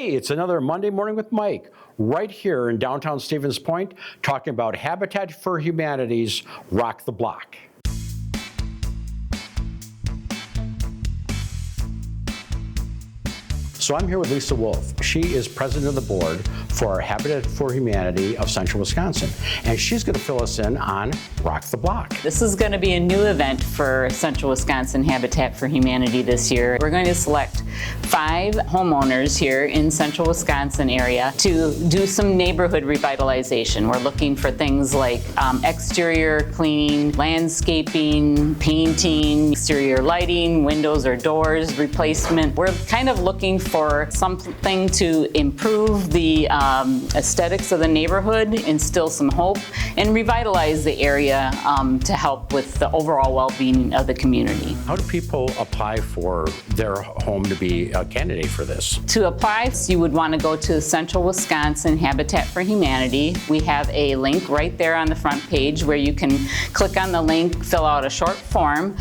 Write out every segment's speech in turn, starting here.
Hey, it's another Monday Morning with Mike, right here in downtown Stevens Point, talking about Habitat for Humanity's Rock the Block. So I'm here with Lisa Wolf. She is president of the board for Habitat for Humanity of Central Wisconsin, and she's going to fill us in on Rock the Block. This is going to be a new event for Central Wisconsin Habitat for Humanity this year. We're going to select 5 homeowners here in Central Wisconsin area to do some neighborhood revitalization. We're looking for things like exterior cleaning, landscaping, painting, exterior lighting, windows or doors replacement. We're kind of looking for something to improve the aesthetics of the neighborhood, instill some hope, and revitalize the area to help with the overall well-being of the community. How do people apply for their home to be a candidate for this? To apply, you would want to go to Central Wisconsin Habitat for Humanity. We have a link right there on the front page where you can click on the link, fill out a short form.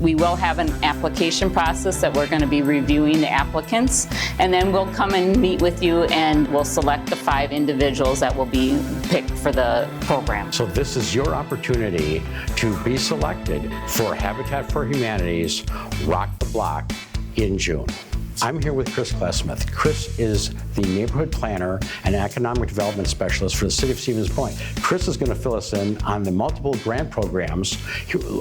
We will have an application process that we're going to be reviewing the applicants, and then we'll come and meet with you and we'll select the 5 individuals that will be picked for the program. So this is your opportunity to be selected for Habitat for Humanity's Rock the Block in June. I'm here with Chris Glassmith. Chris is the neighborhood planner and economic development specialist for the city of Stevens Point. Chris is going to fill us in on the multiple grant programs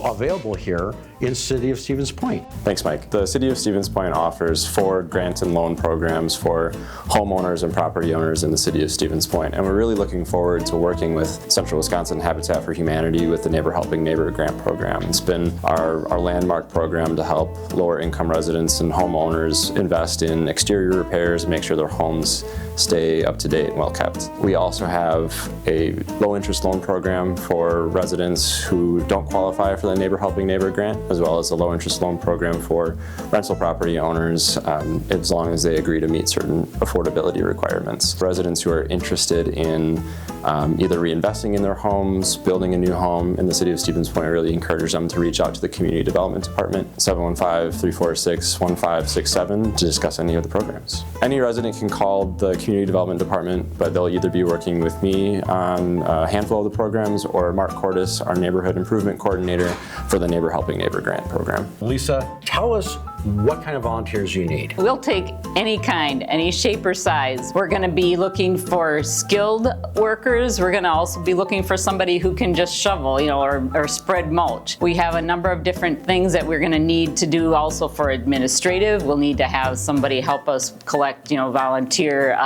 available here in city of Stevens Point. Thanks, Mike. The city of Stevens Point offers 4 grant and loan programs for homeowners and property owners in the city of Stevens Point, and we're really looking forward to working with Central Wisconsin Habitat for Humanity with the Neighbor Helping Neighbor grant program. It's been our landmark program to help lower income residents and homeowners invest in exterior repairs and make sure their homes stay up to date and well kept. We also have a low interest loan program for residents who don't qualify for the Neighbor Helping Neighbor grant, as well as a low interest loan program for rental property owners as long as they agree to meet certain affordability requirements. Residents who are interested in either reinvesting in their homes, building a new home in the city of Stevens Point, I really encourage them to reach out to the Community Development Department, 715-346-1567, to discuss any of the programs. Any resident can call the Community Development Department, but they'll either be working with me on a handful of the programs or Mark Cordes, our Neighborhood Improvement Coordinator for the Neighbor Helping Neighbor grant program. Lisa, tell us what kind of volunteers you need. We'll take any kind, any shape or size. We're going to be looking for skilled workers. We're going to also be looking for somebody who can just shovel, or spread mulch. We have a number of different things that we're going to need to do also for administrative. We'll need to have somebody help us collect, volunteer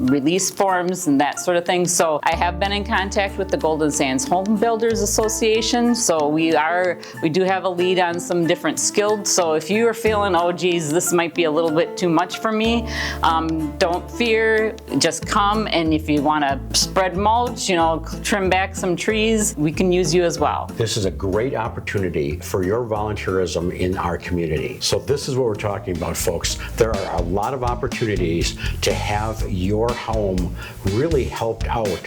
release forms and that sort of thing. So I have been in contact with the Golden Sands Home Builders Association. So we do have a lead on some different skilled. So if you are feeling, oh geez, this might be a little bit too much for me, don't fear, just come, and if you want to spread mulch, trim back some trees, we can use you as well. This is a great opportunity for your volunteerism in our community. So this is what we're talking about, folks. There are a lot of opportunities to have your home really helped out.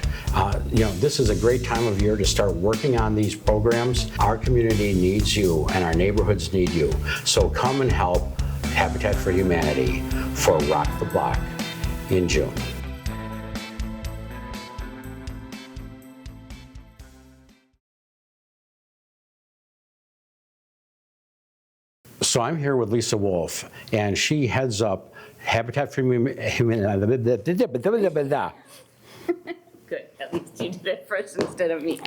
This is a great time of year to start working on these programs. Our community needs you and our neighborhoods need you. So come and help Habitat for Humanity for Rock the Block in June. So I'm here with Lisa Wolf, and she heads up Habitat for Humanity. Good, at least you did it first instead of me.